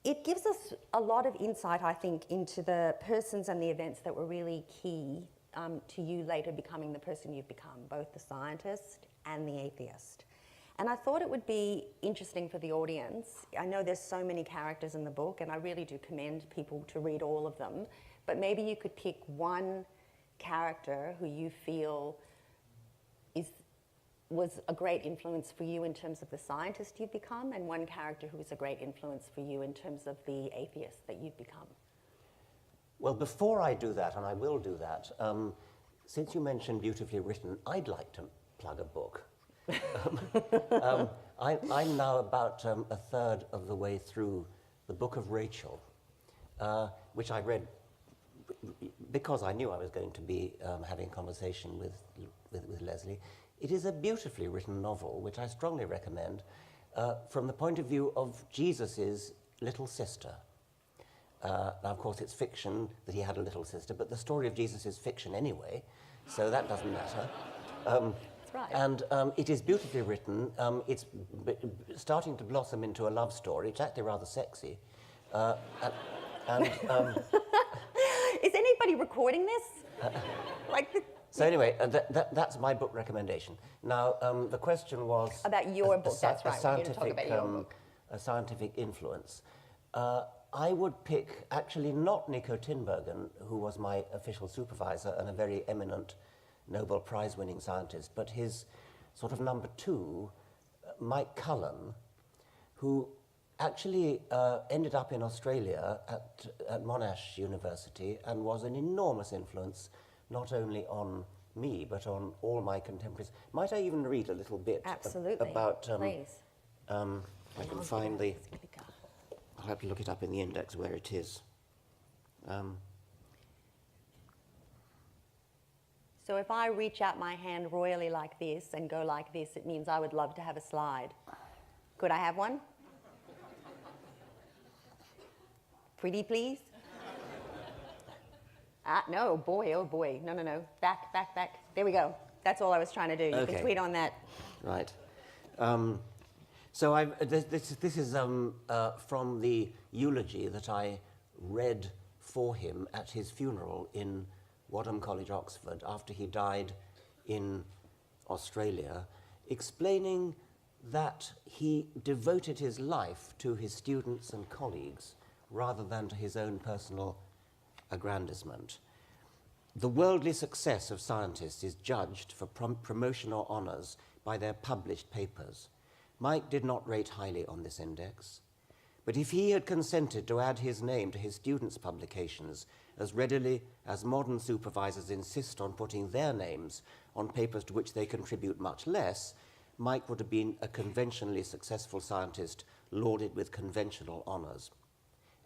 It gives us a lot of insight, I think, into the persons and the events that were really key to you later becoming the person you've become, both the scientist and the atheist. And I thought it would be interesting for the audience. I know there's so many characters in the book, and I really do commend people to read all of them, but maybe you could pick one character who you feel was a great influence for you in terms of the scientist you've become, and one character who was a great influence for you in terms of the atheist that you've become. Well, before I do that, and I will do that, since you mentioned beautifully written, I'd like to plug a book. I'm now about a third of the way through the Book of Rachel, which I read because I knew I was going to be having a conversation with Leslie. It is a beautifully written novel, which I strongly recommend, from the point of view of Jesus's little sister. Now, of course, it's fiction that he had a little sister, but the story of Jesus is fiction anyway, so that doesn't matter. That's right. And it is beautifully written. It's starting to blossom into a love story. It's actually rather sexy. Is anybody recording this? So anyway, that's my book recommendation. Now, the question was... About your book, that's right. We're going to talk about your book. A scientific influence. I would pick, actually not Nico Tinbergen, who was my official supervisor and a very eminent Nobel Prize-winning scientist, but his sort of number two, Mike Cullen, who actually ended up in Australia at Monash University and was an enormous influence not only on me, but on all my contemporaries. Might I even read a little bit about... Please. I can find the... I'll have to look it up in the index where it is. So if I reach out my hand royally like this and go like this, it means I would love to have a slide. Could I have one? Pretty, please? No, boy, oh boy. No. Back. There we go. That's all I was trying to do. You can tweet on that. Right. So this is from the eulogy that I read for him at his funeral in Wadham College, Oxford, after he died in Australia, explaining that he devoted his life to his students and colleagues rather than to his own personal aggrandizement. The worldly success of scientists is judged for promotion or honors by their published papers. Mike did not rate highly on this index, but if he had consented to add his name to his students' publications as readily as modern supervisors insist on putting their names on papers to which they contribute much less, Mike would have been a conventionally successful scientist lauded with conventional honors.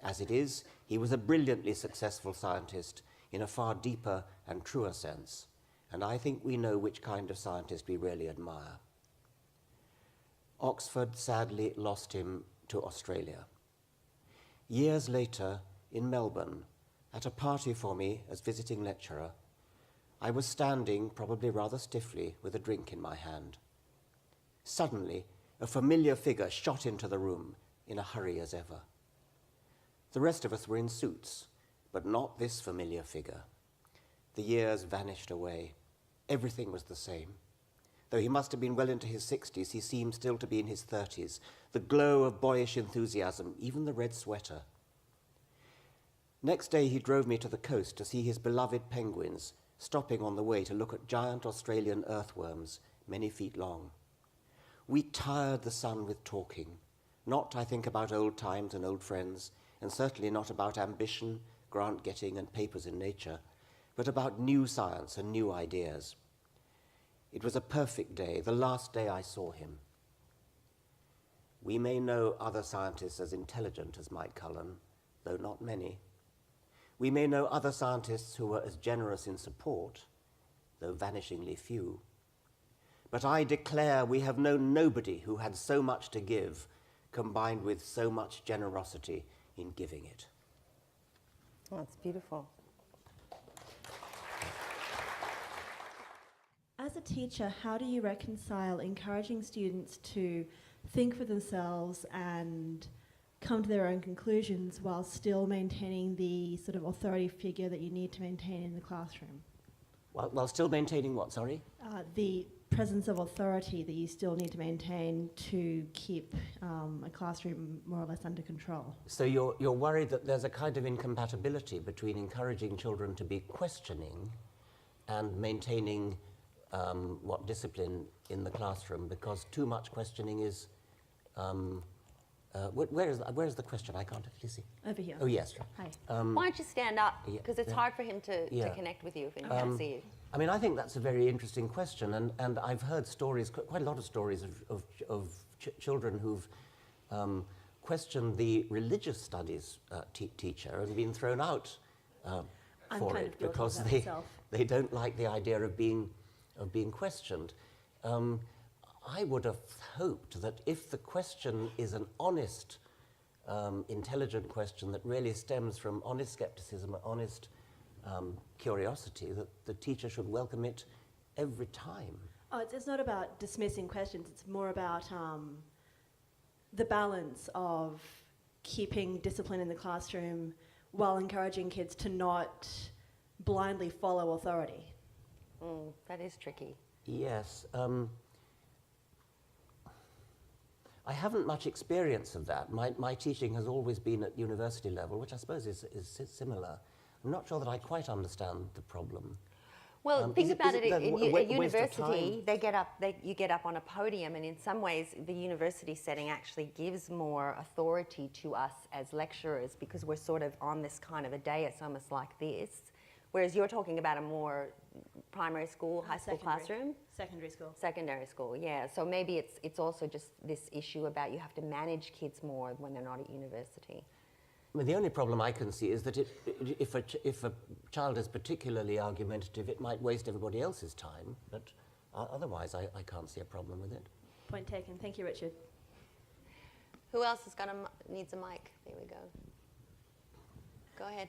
As it is, he was a brilliantly successful scientist in a far deeper and truer sense, and I think we know which kind of scientist we really admire. Oxford sadly lost him to Australia. Years later, in Melbourne, at a party for me as visiting lecturer, I was standing, probably rather stiffly, with a drink in my hand. Suddenly, a familiar figure shot into the room, in a hurry as ever. The rest of us were in suits, but not this familiar figure. The years vanished away. Everything was the same. Though he must have been well into his 60s, he seemed still to be in his 30s. The glow of boyish enthusiasm, even the red sweater. Next day he drove me to the coast to see his beloved penguins, stopping on the way to look at giant Australian earthworms, many feet long. We tired the sun with talking, not, I think, about old times and old friends, and certainly not about ambition, grant-getting, and papers in nature, but about new science and new ideas. It was a perfect day, the last day I saw him. We may know other scientists as intelligent as Mike Cullen, though not many. We may know other scientists who were as generous in support, though vanishingly few. But I declare we have known nobody who had so much to give, combined with so much generosity in giving it. Oh, it's beautiful. As a teacher, how do you reconcile encouraging students to think for themselves and come to their own conclusions while still maintaining the sort of authority figure that you need to maintain in the classroom? While still maintaining what, sorry? The presence of authority that you still need to maintain to keep a classroom more or less under control. So you're worried that there's a kind of incompatibility between encouraging children to be questioning and maintaining discipline in the classroom, because too much questioning is... where is the question? I can't actually see. Over here. Oh, yes. Hi. Why don't you stand up? Yeah, Because it's yeah. hard for him to Yeah. connect with you if he can't see you. I mean, I think that's a very interesting question, and I've heard stories, quite a lot of stories of children who've questioned the religious studies teacher and been thrown out I'm for kind it of guilty of because that myself. they don't like the idea of being questioned. I would have hoped that if the question is an honest, intelligent question that really stems from honest skepticism, honest curiosity, that the teacher should welcome it every time. Oh, it's not about dismissing questions. It's more about the balance of keeping discipline in the classroom while encouraging kids to not blindly follow authority. That is tricky. Yes. I haven't much experience of that. My teaching has always been at university level, which I suppose is similar. I'm not sure that I quite understand the problem. Well, think about it. At waste of university, time? you get up on a podium, and in some ways, the university setting actually gives more authority to us as lecturers because we're sort of on this kind of a dais, almost like this. Whereas you're talking about a more primary school, high school classroom? Secondary school. Secondary school, yeah. So maybe it's also just this issue about you have to manage kids more when they're not at university. I mean, the only problem I can see is that if a child is particularly argumentative, it might waste everybody else's time, but otherwise I can't see a problem with it. Point taken. Thank you, Richard. Who else needs a mic? There we go. Go ahead.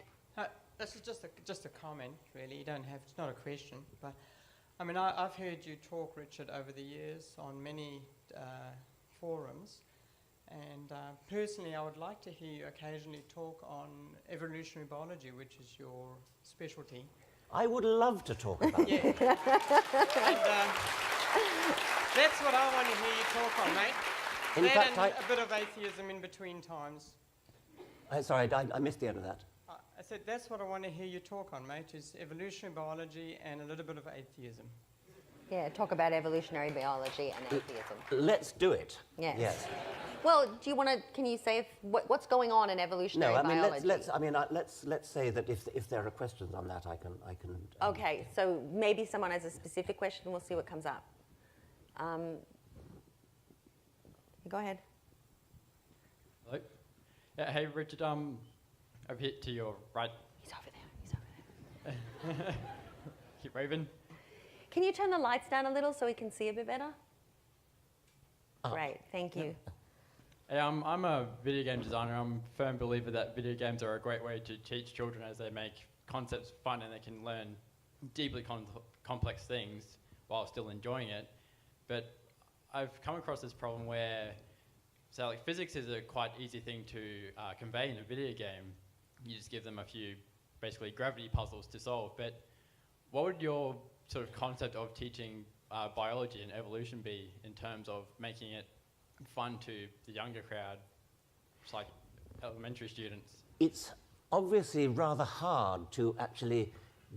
This is just a comment, really. You don't have. It's not a question, but I mean, I've heard you talk, Richard, over the years on many forums, and personally, I would like to hear you occasionally talk on evolutionary biology, which is your specialty. I would love to talk about Yeah. it. And that's what I want to hear you talk on, mate. In That fact, and a bit of atheism in between times. Sorry, I missed the end of that. I said that's what I want to hear you talk on, mate, is evolutionary biology and a little bit of atheism. Yeah, talk about evolutionary biology and atheism. Let's do it. Yes. Yes. Well, do you want to? Can you say what's going on in evolutionary No, I mean biology? let's say that if there are questions on that, I can. Okay, so maybe someone has a specific question. We'll see what comes up. Go ahead. Hello. Yeah, hey, Richard. Over here to your right. He's over there. Keep waving. Can you turn the lights down a little so we can see a bit better? Great, thank you. Hey, I'm a video game designer. I'm a firm believer that video games are a great way to teach children as they make concepts fun and they can learn deeply complex things while still enjoying it. But I've come across this problem where, so like physics is a quite easy thing to convey in a video game. You just give them a few, basically gravity puzzles to solve. But what would your sort of concept of teaching biology and evolution be in terms of making it fun to the younger crowd, just like elementary students? It's obviously rather hard to actually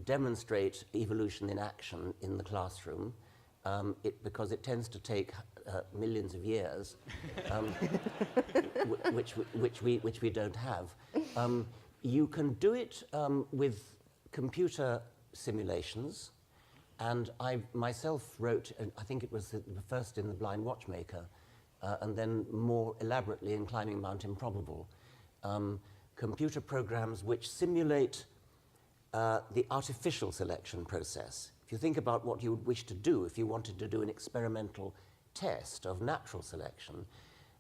demonstrate evolution in action in the classroom, because it tends to take millions of years, which we don't have. You can do it with computer simulations, and I myself wrote, I think it was the first in The Blind Watchmaker, and then more elaborately in Climbing Mount Improbable, computer programs which simulate the artificial selection process. If you think about what you would wish to do if you wanted to do an experimental test of natural selection,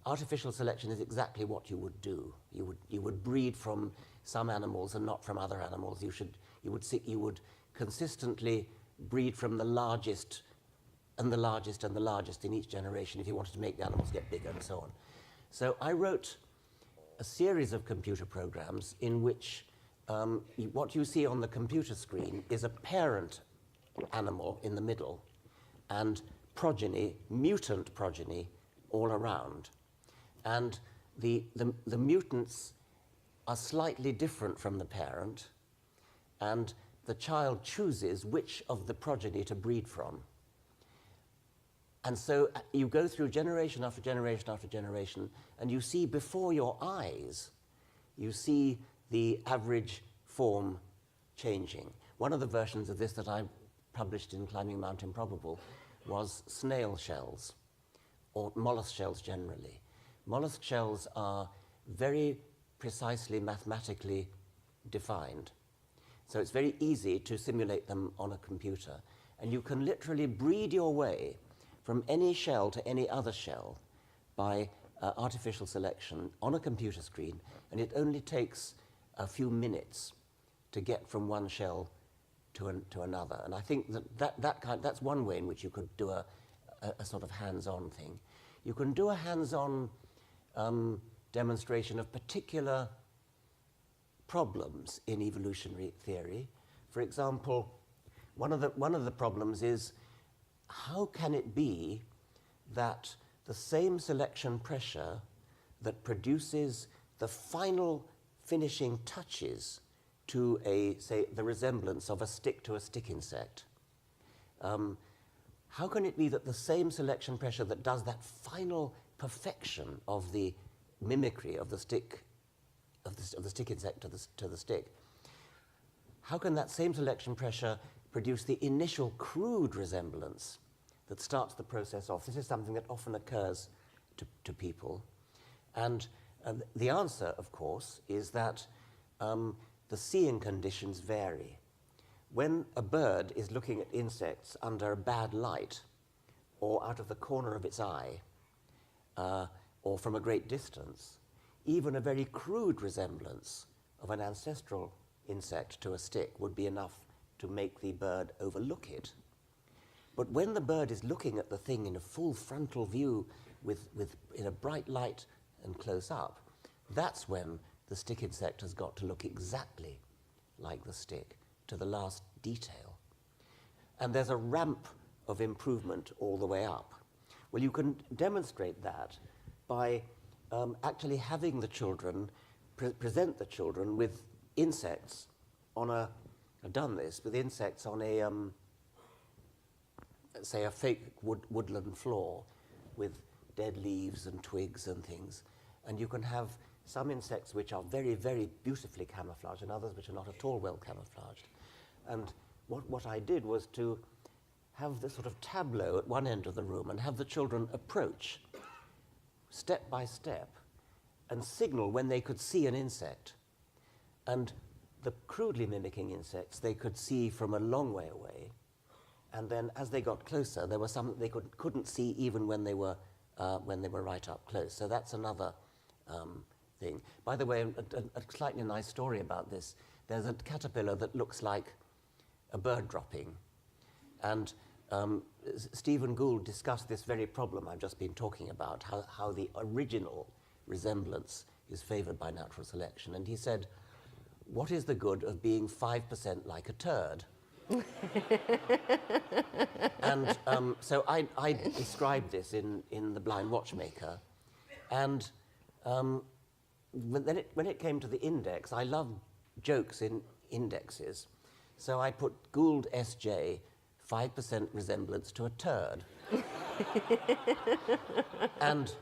artificial selection is exactly what you would do. You would breed from some animals and not from other animals. You would consistently breed from the largest and the largest and the largest in each generation if you wanted to make the animals get bigger and so on. So I wrote a series of computer programs in which what you see on the computer screen is a parent animal in the middle and progeny, mutant progeny, all around. And the mutants are slightly different from the parent, and the child chooses which of the progeny to breed from. And so you go through generation after generation after generation, and you see before your eyes, you see the average form changing. One of the versions of this that I published in Climbing Mount Improbable was snail shells, or mollusk shells generally. Mollusk shells are very precisely mathematically defined. So it's very easy to simulate them on a computer. And you can literally breed your way from any shell to any other shell by artificial selection on a computer screen, and it only takes a few minutes to get from one shell to another. And I think that's one way in which you could do a sort of hands-on thing. You can do a hands-on demonstration of particular problems in evolutionary theory. For example, one of the problems is, how can it be that the same selection pressure that produces the final finishing touches to say, the resemblance of a stick to a stick insect, how can it be that the same selection pressure that does that final perfection of the mimicry of the stick, of the stick insect to the stick, how can that same selection pressure produce the initial crude resemblance that starts the process off? This is something that often occurs to people. And the answer, of course, is that the seeing conditions vary. When a bird is looking at insects under a bad light, or out of the corner of its eye, or from a great distance, even a very crude resemblance of an ancestral insect to a stick would be enough to make the bird overlook it. But when the bird is looking at the thing in a full frontal view in a bright light and close up, that's when the stick insect has got to look exactly like the stick, to the last detail. And there's a ramp of improvement all the way up. Well, you can demonstrate that by actually having the children, present the children with insects on I've done this, with insects on a, say, a fake woodland floor with dead leaves and twigs and things. And you can have some insects which are very, very beautifully camouflaged and others which are not at all well camouflaged. And what I did was to have this sort of tableau at one end of the room and have the children approach step by step and signal when they could see an insect. And the crudely mimicking insects they could see from a long way away. And then as they got closer, there were some that they couldn't see even when they were right up close. So that's another thing. By the way, a slightly nice story about this. There's a caterpillar that looks like a bird dropping. And Stephen Gould discussed this very problem I've just been talking about, how the original resemblance is favored by natural selection. And he said, what is the good of being 5% like a turd? And so I described this in The Blind Watchmaker. And when it came to the index, I love jokes in indexes. So I put Gould SJ, 5% resemblance to a turd. And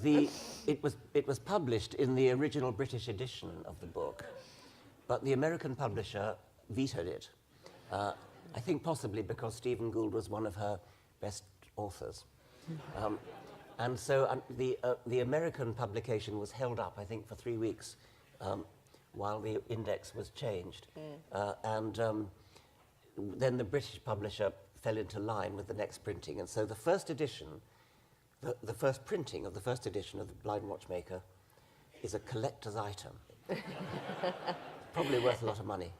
it was published in the original British edition of the book, but the American publisher vetoed it. I think possibly because Stephen Gould was one of her best authors. And so the American publication was held up, I think, for 3 weeks while the index was changed. Then the British publisher fell into line with the next printing. And so the first edition, the first printing of the first edition of The Blind Watchmaker is a collector's item. Probably worth a lot of money.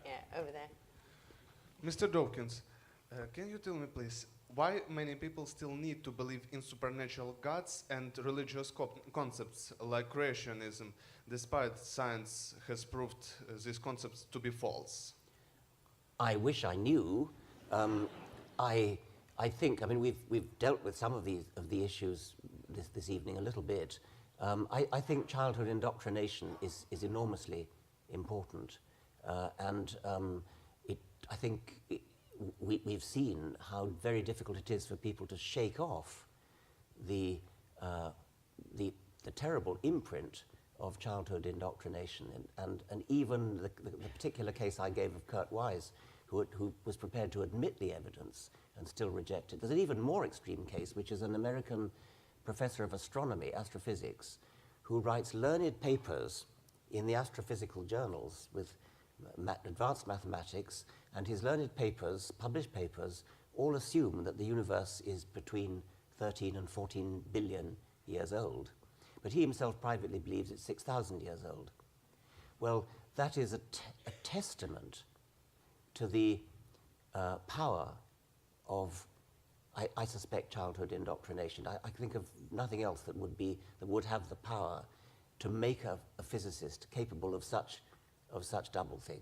Yeah, over there. Mr. Dawkins, can you tell me, please, why many people still need to believe in supernatural gods and religious concepts like creationism, despite science has proved these concepts to be false? I wish I knew. I think, I mean, we've dealt with some of the issues this evening a little bit. I think childhood indoctrination is enormously important, and I think we've seen how very difficult it is for people to shake off the terrible imprint of childhood indoctrination, and even the particular case I gave of Kurt Wise, who was prepared to admit the evidence and still reject it. There's an even more extreme case, which is an American professor of astronomy, astrophysics, who writes learned papers in the astrophysical journals with advanced mathematics, and his learned papers, published papers, all assume that the universe is between 13 and 14 billion years old. But he himself privately believes it's 6,000 years old. Well, that is a testament to the power of, I suspect, childhood indoctrination. I think of nothing else that would have the power to make a physicist capable of such doublethink.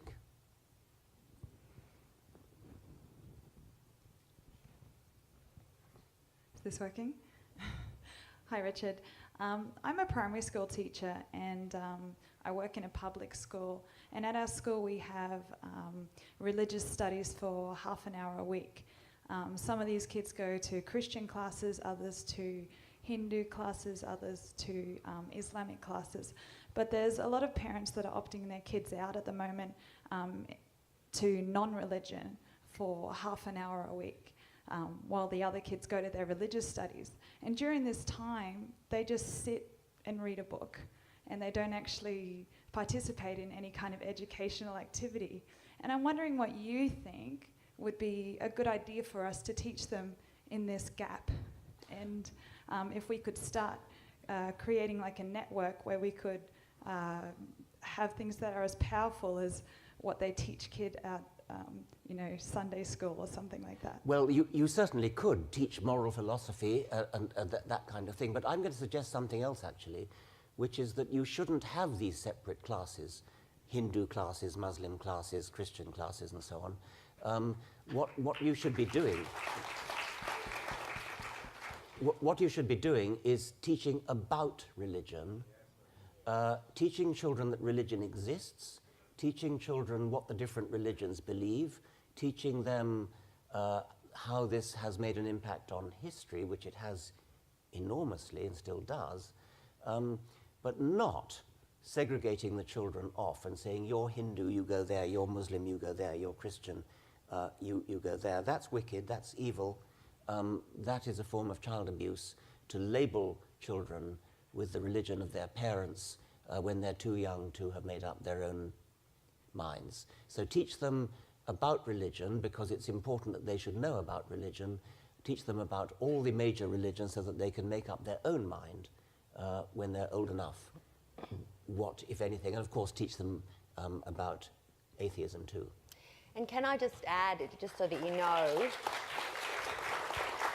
Is this working? Hi, Richard. I'm a primary school teacher, and I work in a public school. And at our school, we have religious studies for half an hour a week. Some of these kids go to Christian classes, others to Hindu classes, others to Islamic classes. But there's a lot of parents that are opting their kids out at the moment to non-religion for half an hour a week, while the other kids go to their religious studies. And during this time, they just sit and read a book, and they don't actually participate in any kind of educational activity. And I'm wondering what you think would be a good idea for us to teach them in this gap. And if we could start creating like a network where we could have things that are as powerful as what they teach kid at Sunday school or something like that. Well, you certainly could teach moral philosophy and that kind of thing, but I'm going to suggest something else actually, which is that you shouldn't have these separate classes, Hindu classes, Muslim classes, Christian classes, and so on. What you should be doing, what you should be doing is teaching about religion, teaching children that religion exists, teaching children what the different religions believe, teaching them how this has made an impact on history, which it has enormously and still does, but not segregating the children off and saying, you're Hindu, you go there, you're Muslim, you go there, you're Christian, you go there. That's wicked, that's evil. That is a form of child abuse, to label children with the religion of their parents when they're too young to have made up their own minds. So teach them about religion, because it's important that they should know about religion. Teach them about all the major religions so that they can make up their own mind when they're old enough, what, if anything, and of course teach them about atheism too. And can I just add, just so that you know,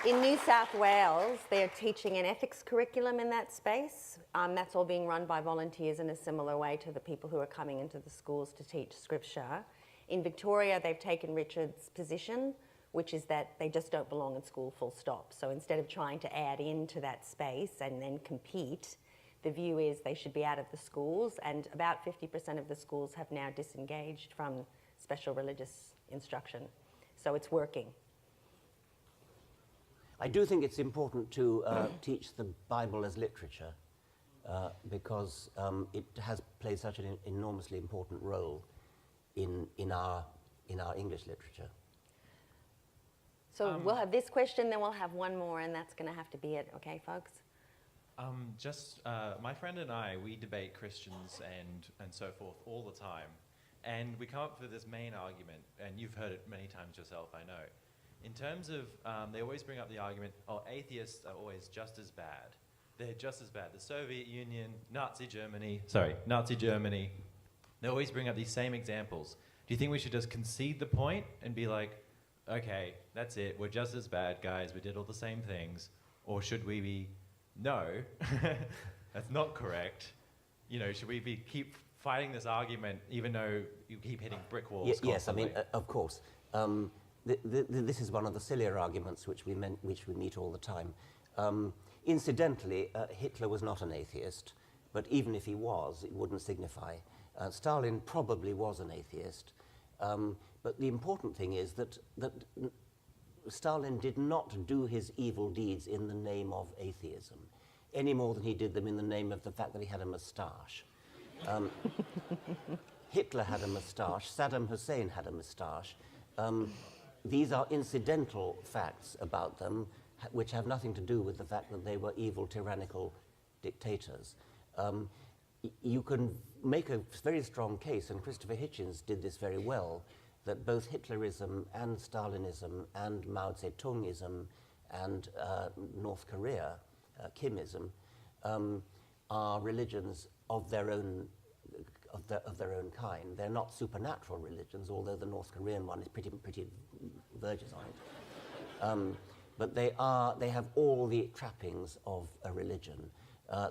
in New South Wales, they're teaching an ethics curriculum in that space. That's all being run by volunteers in a similar way to the people who are coming into the schools to teach scripture. In Victoria, they've taken Richard's position, which is that they just don't belong in school, full stop. So instead of trying to add into that space and then compete, the view is they should be out of the schools, and about 50% of the schools have now disengaged from special religious instruction. So it's working. I do think it's important to teach the Bible as literature, because it has played such an enormously important role in our English literature. So we'll have this question, then we'll have one more, and that's going to have to be it. Okay, folks? My friend and I, we debate Christians and so forth all the time. And we come up with this main argument, and you've heard it many times yourself, I know. In terms of, they always bring up the argument, atheists are always just as bad. They're just as bad. The Soviet Union, Nazi Germany, they always bring up these same examples. Do you think we should just concede the point and be like, okay, that's it, we're just as bad guys, we did all the same things, or should we be, no, that's not correct. You know, should we be keep fighting this argument even though you keep hitting brick walls constantly? Yes, I mean, of course. This is one of the sillier arguments which we meet all the time. Incidentally, Hitler was not an atheist, but even if he was, it wouldn't signify. Stalin probably was an atheist, but the important thing is that Stalin did not do his evil deeds in the name of atheism, any more than he did them in the name of the fact that he had a moustache. Hitler had a moustache, Saddam Hussein had a moustache. These are incidental facts about them, which have nothing to do with the fact that they were evil, tyrannical dictators. You can make a very strong case, and Christopher Hitchens did this very well, that both Hitlerism and Stalinism and Mao Zedongism and North Korea, Kimism, are religions of their own kind. They're not supernatural religions, although the North Korean one is pretty verges on it. But they have all the trappings of a religion.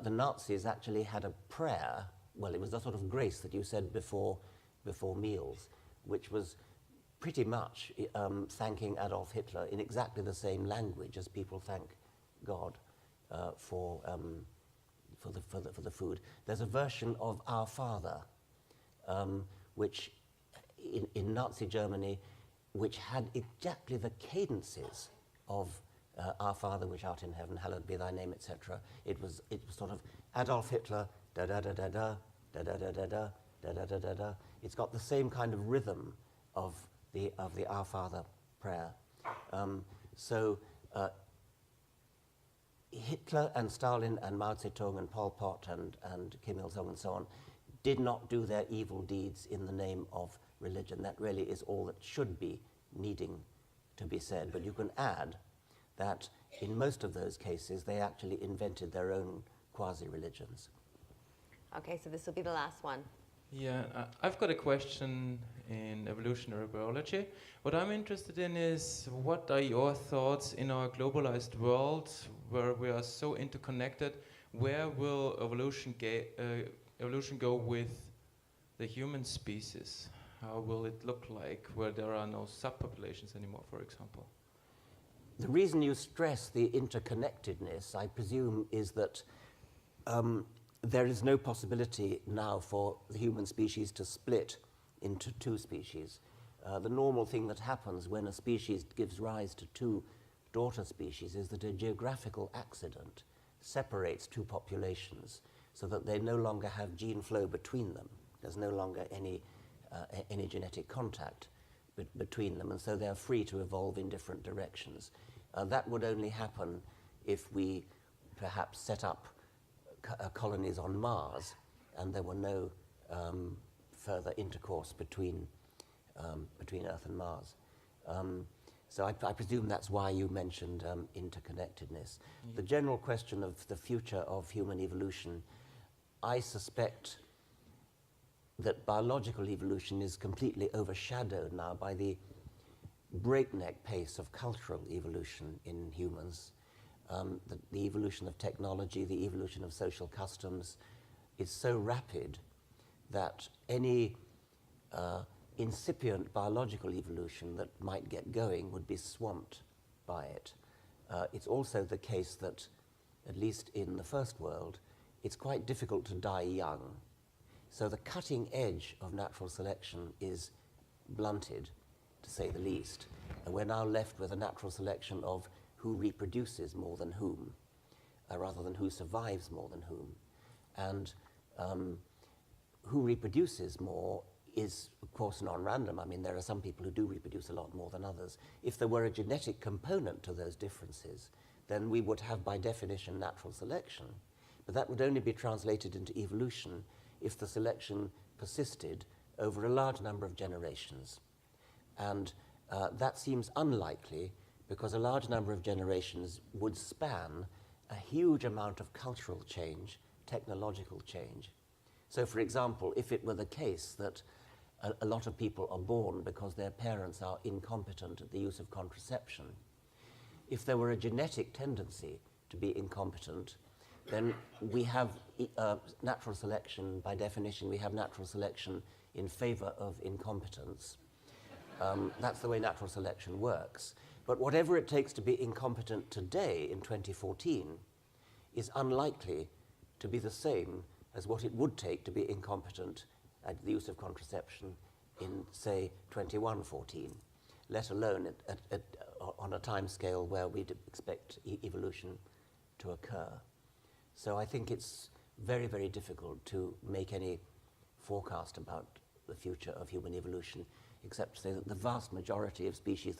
The Nazis actually had a prayer. Well, it was a sort of grace that you said before meals, which was pretty much thanking Adolf Hitler in exactly the same language as people thank God for the food. There's a version of Our Father, which in Nazi Germany, which had exactly the cadences of Our Father which art in heaven, hallowed be thy name, etc. It was sort of Adolf Hitler, da da da da da da da da da da da da da da da. It's got the same kind of rhythm of the Our Father prayer. Hitler and Stalin and Mao Zedong and Pol Pot and Kim Il-sung and so on did not do their evil deeds in the name of religion. That really is all that should be needing to be said. But you can add that in most of those cases, they actually invented their own quasi-religions. Okay, so this will be the last one. Yeah, I've got a question in evolutionary biology. What I'm interested in is, what are your thoughts in our globalized world where we are so interconnected? Where will evolution go with the human species? How will it look like where there are no subpopulations anymore, for example? The reason you stress the interconnectedness, I presume, is that there is no possibility now for the human species to split into two species. The normal thing that happens when a species gives rise to two daughter species is that a geographical accident separates two populations so that they no longer have gene flow between them. There's no longer any genetic contact between them, and so they're free to evolve in different directions. That would only happen if we perhaps set up colonies on Mars and there were no further intercourse between Earth and Mars. So I presume that's why you mentioned interconnectedness. The general question of the future of human evolution, I suspect that biological evolution is completely overshadowed now by the breakneck pace of cultural evolution in humans. The evolution of technology, the evolution of social customs is so rapid that any incipient biological evolution that might get going would be swamped by it. It's also the case that, at least in the first world, it's quite difficult to die young. So the cutting edge of natural selection is blunted, to say the least. And we're now left with a natural selection of who reproduces more than whom, rather than who survives more than whom. And who reproduces more is, of course, non-random. I mean, there are some people who do reproduce a lot more than others. If there were a genetic component to those differences, then we would have, by definition, natural selection. But that would only be translated into evolution if the selection persisted over a large number of generations. And that seems unlikely because a large number of generations would span a huge amount of cultural change, technological change. So, for example, if it were the case that a lot of people are born because their parents are incompetent at the use of contraception. If there were a genetic tendency to be incompetent, then we have natural selection. By definition, we have natural selection in favor of incompetence. That's the way natural selection works. But whatever it takes to be incompetent today in 2014 is unlikely to be the same as what it would take to be incompetent at the use of contraception in, say, 2114, let alone on a time scale where we'd expect evolution to occur. So I think it's very, very difficult to make any forecast about the future of human evolution, except to say that the vast majority of species